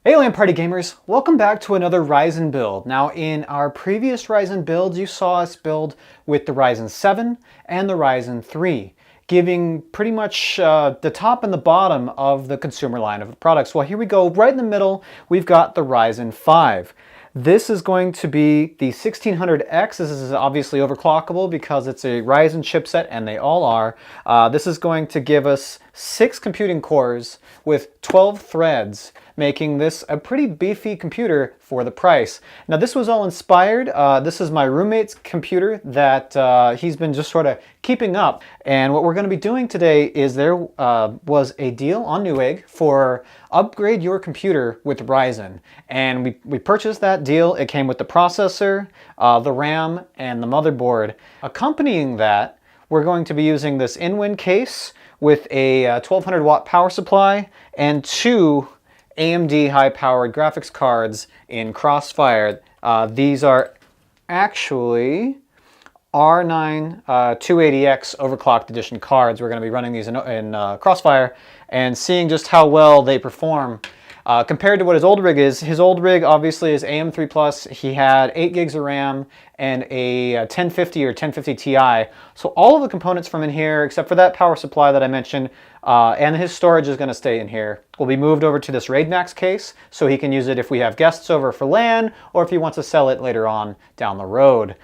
Hey LAN Party Gamers, welcome back to another Ryzen build. Now in our previous Ryzen builds, you saw us build with the Ryzen 7 and the Ryzen 3, giving pretty much the top and the bottom of the consumer line of products. Well, here we go, right in the middle, we've got the Ryzen 5. This is going to be the 1600X. This is obviously overclockable because it's a Ryzen chipset, and they all are. This is going to give us 6 computing cores with 12 threads, making this a pretty beefy computer for the price. Now this was all inspired. This is my roommate's computer that he's been just sort of keeping up. And what we're going to be doing today is there was a deal on Newegg for upgrade your computer with Ryzen. And we purchased that deal. It came with the processor, the RAM, and the motherboard. Accompanying that, we're going to be using this in-win case with a 1200 watt power supply and 2 AMD high-powered graphics cards in Crossfire. These are actually R9 280X overclocked edition cards. We're going to be running these in Crossfire and seeing just how well they perform. Compared to what his old rig is, his old rig obviously is AM3 Plus. He had 8 gigs of RAM and a 1050 or 1050 Ti. So all of the components from in here, except for that power supply that I mentioned, and his storage is going to stay in here, will be moved over to this RAID Max case, so he can use it if we have guests over for LAN, or if he wants to sell it later on down the road.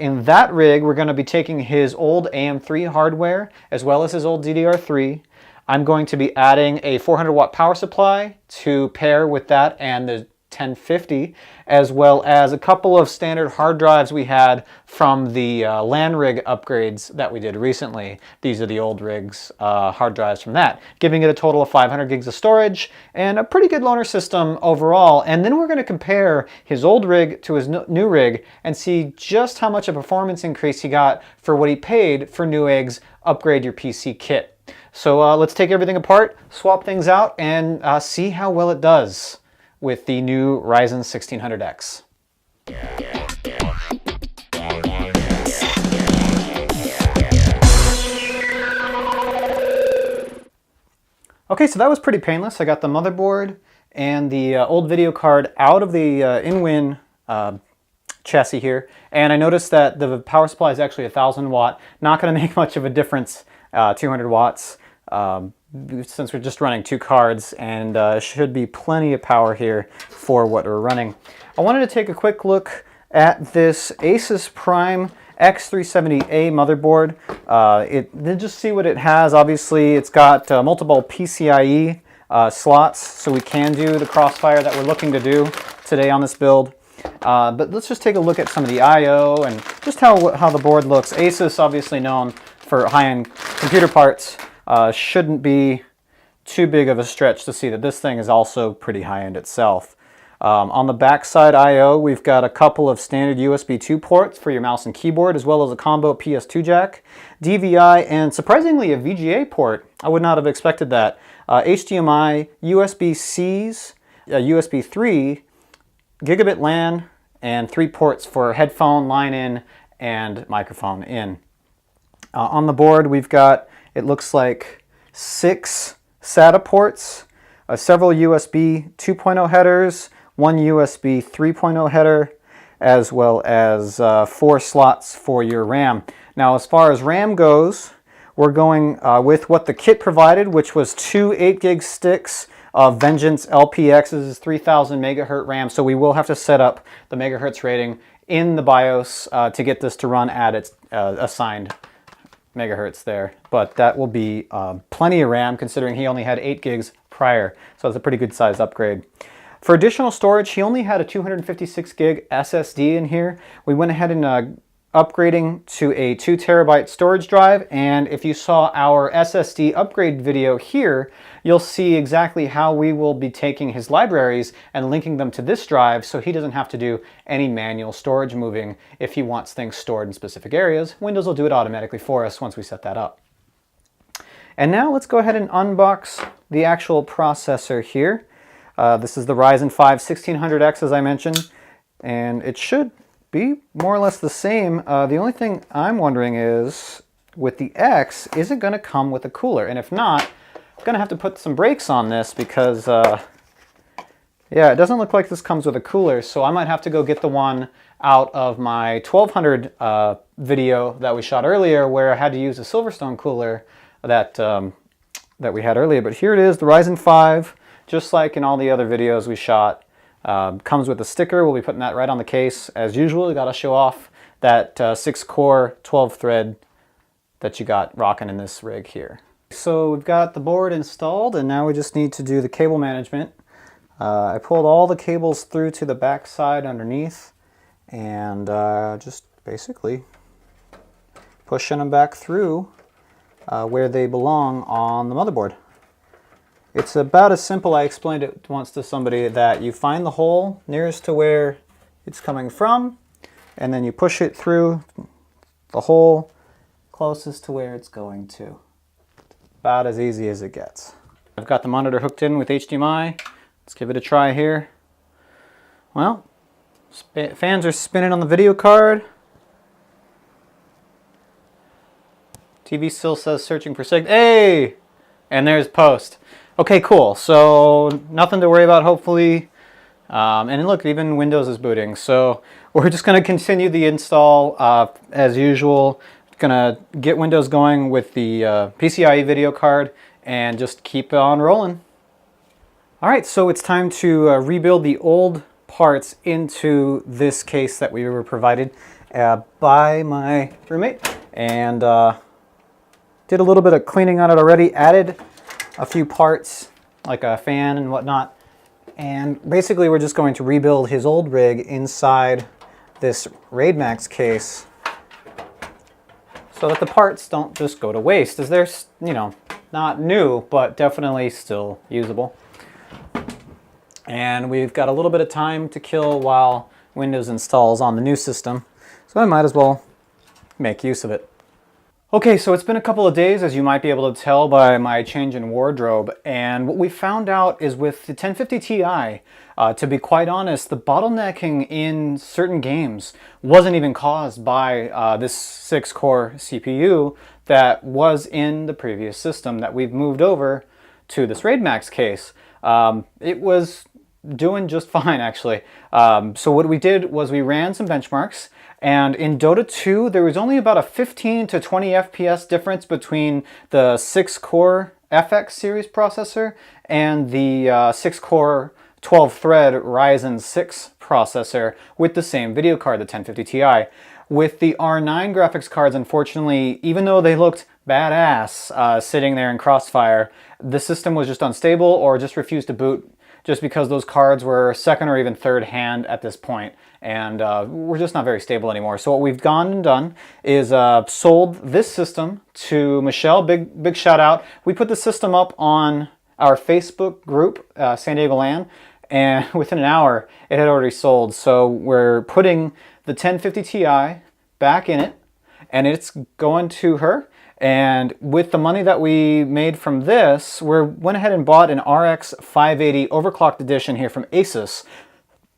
In that rig, we're going to be taking his old AM3 hardware, as well as his old DDR3. I'm going to be adding a 400 watt power supply to pair with that and the 1050, as well as a couple of standard hard drives we had from the LAN rig upgrades that we did recently. These are the old rig's hard drives from that, giving it a total of 500 gigs of storage and a pretty good loaner system overall. And then we're going to compare his old rig to his new rig and see just how much a performance increase he got for what he paid for Newegg's Upgrade Your PC kit. So let's take everything apart, swap things out, and see how well it does with the new Ryzen 1600X. Okay, so that was pretty painless. I got the motherboard and the old video card out of the in-win chassis here, and I noticed that the power supply is actually 1000 watt. Not going to make much of a difference, 200 watts. Since we're just running 2 cards, and should be plenty of power here for what we're running. I wanted to take a quick look at this Asus Prime X370A motherboard. Then just see what it has. Obviously, it's got multiple PCIe slots, so we can do the Crossfire that we're looking to do today on this build. But let's just take a look at some of the I/O and just how the board looks. Asus, obviously known for high-end computer parts. Shouldn't be too big of a stretch to see that this thing is also pretty high-end itself. On the backside I/O, we've got a couple of standard USB 2 ports for your mouse and keyboard, as well as a combo PS2 jack, DVI, and surprisingly a VGA port. I would not have expected that. HDMI, USB-Cs, USB 3, gigabit LAN, and 3 ports for headphone, line in, and microphone in. On the board, we've got, it looks like 6 SATA ports, several USB 2.0 headers, 1 USB 3.0 header, as well as 4 slots for your RAM. Now, as far as RAM goes, we're going with what the kit provided, which was 2 8 gig sticks of Vengeance LPX. This is 3000 megahertz RAM, so we will have to set up the megahertz rating in the BIOS to get this to run at its assigned megahertz there, but that will be plenty of RAM considering he only had 8 gigs prior, so it's a pretty good size upgrade. For additional storage, he only had a 256 gig SSD in here. We went ahead and upgrading to a 2 terabyte storage drive, and if you saw our SSD upgrade video here, you'll see exactly how we will be taking his libraries and linking them to this drive so he doesn't have to do any manual storage moving if he wants things stored in specific areas. Windows will do it automatically for us once we set that up. And now let's go ahead and unbox the actual processor here. This is the Ryzen 5 1600X, as I mentioned, and it should be more or less the same. The only thing I'm wondering is, with the X, is it going to come with a cooler? And if not, I'm going to have to put some brakes on this because Yeah, it doesn't look like this comes with a cooler, so I might have to go get the one out of my 1200 video that we shot earlier, where I had to use a Silverstone cooler that that we had earlier. But here it is, the Ryzen 5, just like in all the other videos we shot. Comes with a sticker. We'll be putting that right on the case. As usual, you got to show off that 6-core, 12-thread that you got rocking in this rig here. So we've got the board installed, and now we just need to do the cable management. I pulled all the cables through to the back side underneath, and just basically pushing them back through where they belong on the motherboard. It's about as simple. I explained it once to somebody that you find the hole nearest to where it's coming from, and then you push it through the hole closest to where it's going to. About as easy as it gets. I've got the monitor hooked in with HDMI. Let's give it a try here. Well, fans are spinning on the video card. TV still says searching for signal. Hey! And there's post. Okay, cool. So nothing to worry about, hopefully. And look, even Windows is booting. So we're just going to continue the install as usual. Going to get Windows going with the PCIe video card and just keep on rolling. All right, so it's time to rebuild the old parts into this case that we were provided by my roommate. And did a little bit of cleaning on it already, added a few parts like a fan and whatnot. And basically we're just going to rebuild his old rig inside this RAID Max case so that the parts don't just go to waste, as they're, you know, not new, but definitely still usable. And we've got a little bit of time to kill while Windows installs on the new system, so I might as well make use of it. Okay, so it's been a couple of days, as you might be able to tell by my change in wardrobe, and what we found out is with the 1050 Ti, to be quite honest, the bottlenecking in certain games wasn't even caused by this 6-core CPU that was in the previous system that we've moved over to this RAID Max case. It was doing just fine, actually. So what we did was we ran some benchmarks, and in Dota 2, there was only about a 15 to 20 FPS difference between the 6-core FX series processor and the 6-core 12-thread Ryzen 6 processor with the same video card, the 1050 Ti. With the R9 graphics cards, unfortunately, even though they looked badass sitting there in Crossfire, the system was just unstable or just refused to boot, just because those cards were second or even third hand at this point, and we're just not very stable anymore. So what we've gone and done is sold this system to Michelle. Big shout out. We put the system up on our Facebook group, San Diego LAN, and within an hour it had already sold. So we're putting the 1050 Ti back in it, and it's going to her. And with the money that we made from this, we went ahead and bought an RX 580 overclocked edition here from Asus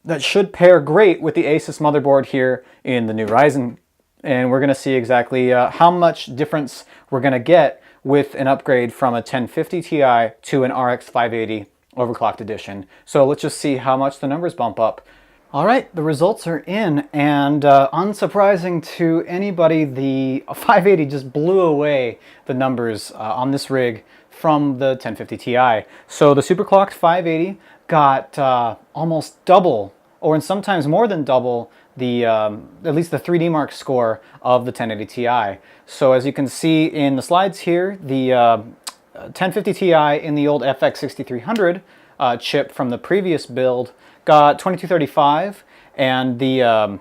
that should pair great with the Asus motherboard here in the new Ryzen. And we're going to see exactly how much difference we're going to get with an upgrade from a 1050 Ti to an RX 580 overclocked edition. So let's just see how much the numbers bump up. All right, the results are in, and unsurprising to anybody, the 580 just blew away the numbers on this rig from the 1050 Ti. So the superclocked 580 got almost double, or sometimes more than double, the at least the 3D Mark score of the 1080 Ti. So as you can see in the slides here, the 1050 Ti in the old FX 6300 chip from the previous build got 2235, and the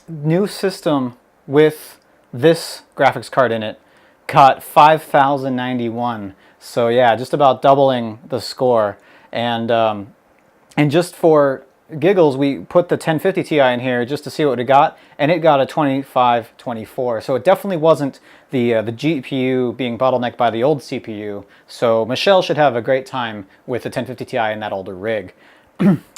new system with this graphics card in it got 5091. So yeah, just about doubling the score. And just for giggles, we put the 1050 Ti in here just to see what it got, and it got a 2524. So it definitely wasn't the GPU being bottlenecked by the old CPU. So Michelle should have a great time with the 1050 Ti in that older rig.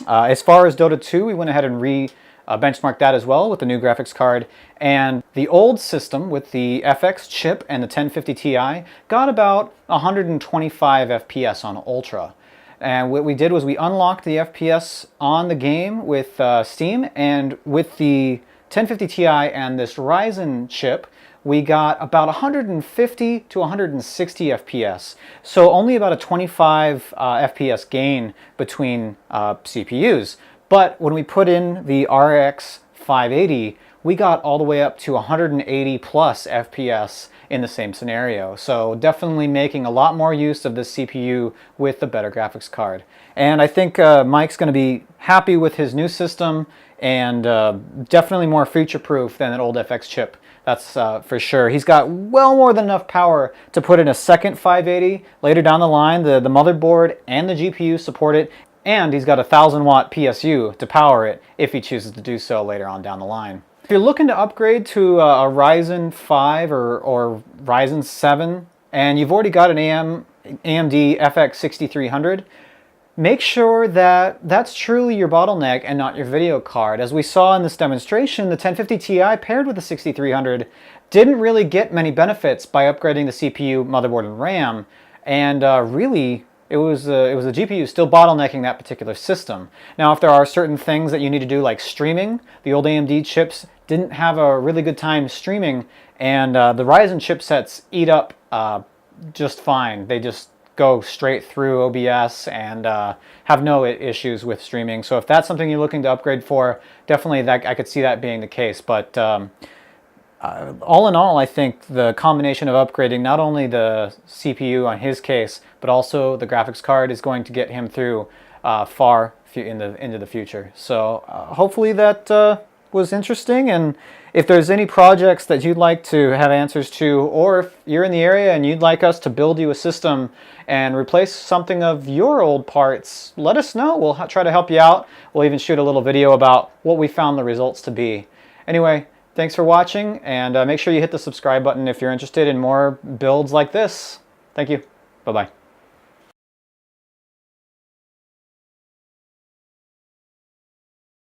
As far as Dota 2, we went ahead and benchmarked that as well with the new graphics card. And the old system with the FX chip and the 1050 Ti got about 125 FPS on Ultra. And what we did was we unlocked the FPS on the game with Steam, and with the 1050 Ti and this Ryzen chip, we got about 150 to 160 FPS. So only about a 25 FPS gain between CPUs. But when we put in the RX 580, we got all the way up to 180 plus FPS in the same scenario. So definitely making a lot more use of this CPU with the better graphics card. And I think Mike's going to be happy with his new system, and definitely more future-proof than an old FX chip. That's for sure. He's got well more than enough power to put in a second 580 later down the line. The motherboard and the GPU support it, and he's got a 1000-watt PSU to power it if he chooses to do so later on down the line. If you're looking to upgrade to a Ryzen 5 or Ryzen 7, and you've already got an AMD FX 6300, make sure that that's truly your bottleneck and not your video card. As we saw in this demonstration, the 1050 Ti paired with the 6300 didn't really get many benefits by upgrading the CPU, motherboard, and RAM, and really it was the GPU still bottlenecking that particular system. Now, if there are certain things that you need to do, like streaming, the old AMD chips didn't have a really good time streaming, and the Ryzen chipsets eat up just fine. They just go straight through OBS and have no issues with streaming. So if that's something you're looking to upgrade for, definitely I could see that being the case. But all in all, I think the combination of upgrading not only the CPU on his case, but also the graphics card is going to get him through far into the future. So hopefully that was interesting, and if there's any projects that you'd like to have answers to, or if you're in the area and you'd like us to build you a system and replace something of your old parts, let us know. We'll try to help you out. We'll even shoot a little video about what we found the results to be. Anyway, thanks for watching, and make sure you hit the subscribe button if you're interested in more builds like this. Thank you. Bye-bye.